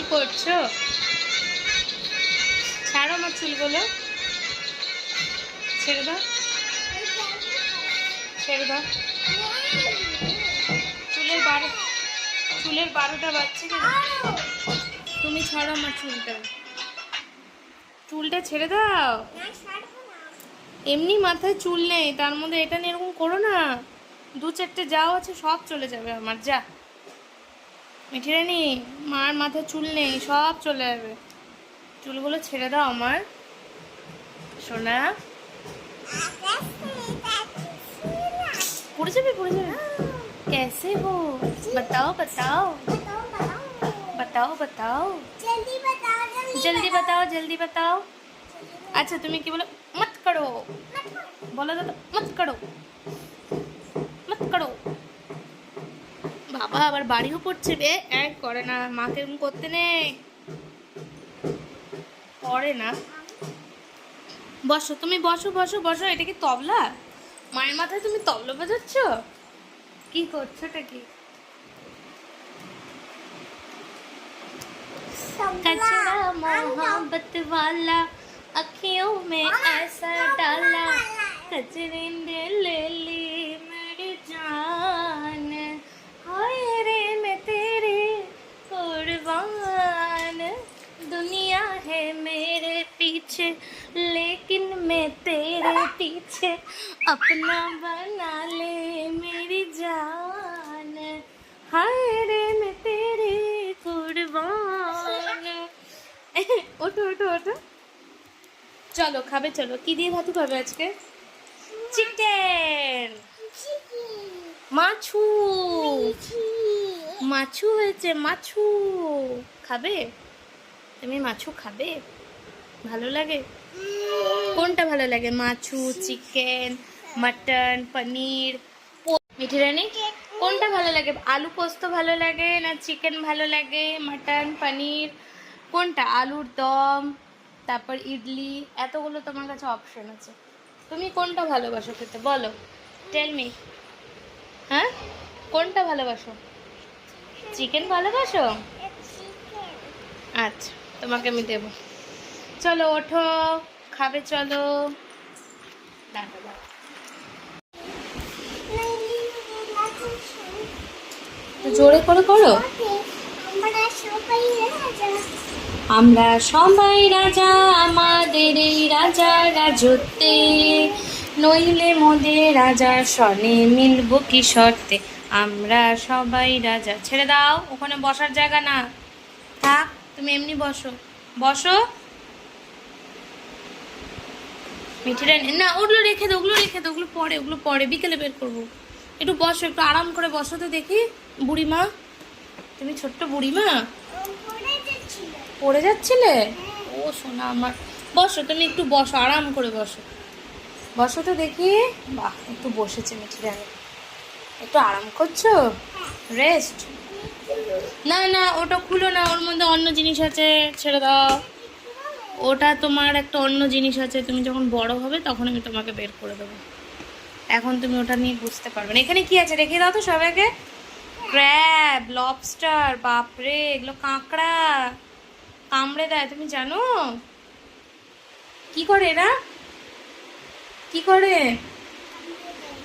কি করছো? ছাড়ো আমার চুলগুলো, ছেড়ে দাও, ছেড়ে দাও। চুলের 12টা বাজছে কেন? তুমি ছাড়ো আমার চুলটা ছেড়ে দাও। এমনি মাথায় চুল নেই, তার মধ্যে এটা নিয়ে এরকম করো না। 2-4টে যাও আছে, সব চলে যাবে আমার। যা মিঠি রানী, মার মাথায় চুল নেই, সব চলে যাবে। চুলগুলো ছেড়ে দাও আমার সোনা। পড়ে যাবে, পড়ে যাবে। कैसे हो? बताओ बताओ बताओ बताओ, जल्दी बताओ, जल्दी बताओ। अच्छा তুমি কি বলো? मत करो বলো তো, मत करो, मत करो। বাবা আবার বাড়িও পড়ছে রে। এক করে না, মাকে এরকম করতে নেই, করে না। বসো তুমি, বসো বসো বসো। এটা কি তবলা? মায়ের মাথায় তুমি তবলা বাজাচ্ছ? কি করছো এটা কি? कचरा मोहब्बत वाला अखियों में ऐसा डाला, कचरे ने ले ली मेरी जान, हाय रे मैं तेरे कुर्बान, दुनिया है मेरे पीछे लेकिन मैं तेरे पीछे अपना बना ले मेरी जान, हाय रे मैं तेरे कुर्बान। ওঠো ওঠো ওঠো, চলো খাবে, চলো। কি দিয়ে ভাতু খাবে আজকে? চিকেন, মাছু, মাছু হয়েছে, মাছু খাবে। তুমি মাছু খাবে? ভালো লাগে? কোনটা ভালো লাগে? মাছু, চিকেন, মাটন, পনির? মিঠি রানী কোনটা ভালো লাগে? আলু পোস্ত ভালো লাগে না চিকেন ভালো লাগে, মাটন, পনির? কোনটা? আলুর দম, তারপর ইডলি, এতগুলো তোমার কাছে অপশন আছে। তুমি কোনটা ভালোবাসো খেতে বলো, টেল মি। হ্যাঁ, কোনটা ভালোবাসো? চিকেন ভালোবাসো? আচ্ছা, তোমাকে আমি দেবো। চলো ওঠো, খাবে, চলো। দাঁড়া দাঁড়া, জোরে করে করো। আমরা সবাই রাজা আমাদের এই রাজা রাজত্বে, নইলে মোদের রাজা সনে মিলবো কি শর্তে, আমরা সবাই রাজা। ছেড়ে দাও, ওখানে বসার জায়গা না, থাক, তুমি এমনি বসো, বসো। মিঠি রানী না, ওগুলো রেখে দাও, ওগুলো রেখে দাও, ওগুলো পরে, ওগুলো পরে বিকেলে বের করবো। একটু বসো, একটু আরাম করে বসো তো দেখি। বুড়িমা, তুমি ছোট্ট বুড়িমা, পড়ে যাচ্ছিলে? ও সোনা আমার, বসো তুমি, একটু বসো, আরাম করে বসো, বসো তো দেখি। বাহ, একটু বসেছে মিঠি রানী, একটু আরাম করছো, রেস্ট। না না, ওটা খুলো না, ওর মধ্যে অন্য জিনিস আছে, ছেড়ে দাও। ওটা তোমার একটা অন্য জিনিস আছে, তুমি যখন বড় হবে তখন আমি তোমাকে বের করে দেবো, এখন তুমি ওটা নিয়ে বুঝতে পারবে না। এখানে কি আছে রেখে দাও তো সবাইকে। ক্র্যাব, লবস্টার, বাপরে এগুলো কাঁকড়া, কামড়ে দেয়, তুমি জানো? কি করে এরা, কি করে,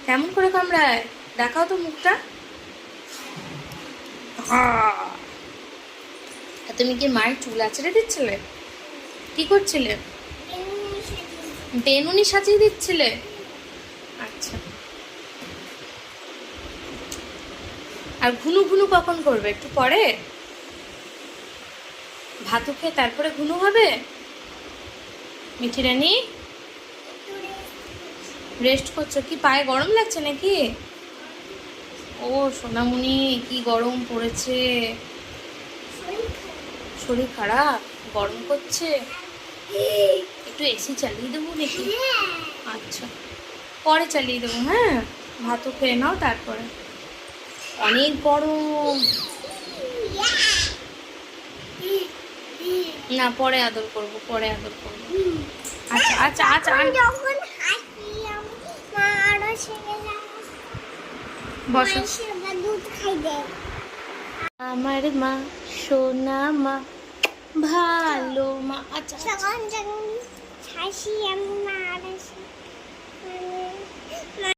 কেমন করে কামড়ায়? দেখাও তো মুখটা। তুমি কি মায়ের চুল আঁচড়ে দিচ্ছিলে? কি করছিলে? বেনুনি সাজিয়ে দিচ্ছিলে? আচ্ছা, আর ঘুনু ঘুনু কখন করবে? একটু পরে ভাতু খেয়ে তারপরে ঘুনু হবে? মিঠি রানী রেস্ট করছো? কি পায়ে গরম লাগছে নাকি? ও সোনামণি, কি গরম পড়েছে, শরীর খারাপ, গরম করছে, একটু এসি চালিয়ে দেবো নাকি? আচ্ছা, পরে চালিয়ে দেবো। হ্যাঁ, ভাতও খেয়ে নাও তারপরে, অনেক গরম। না, পরে আদর করবো, পরে আদর করবো। আচ্ছা আচ্ছা আচ্ছা, বসো। আমার মা, সোনা মা, ভালো মা, আচ্ছা আচ্ছা। যখন যখন হাসি আমি মা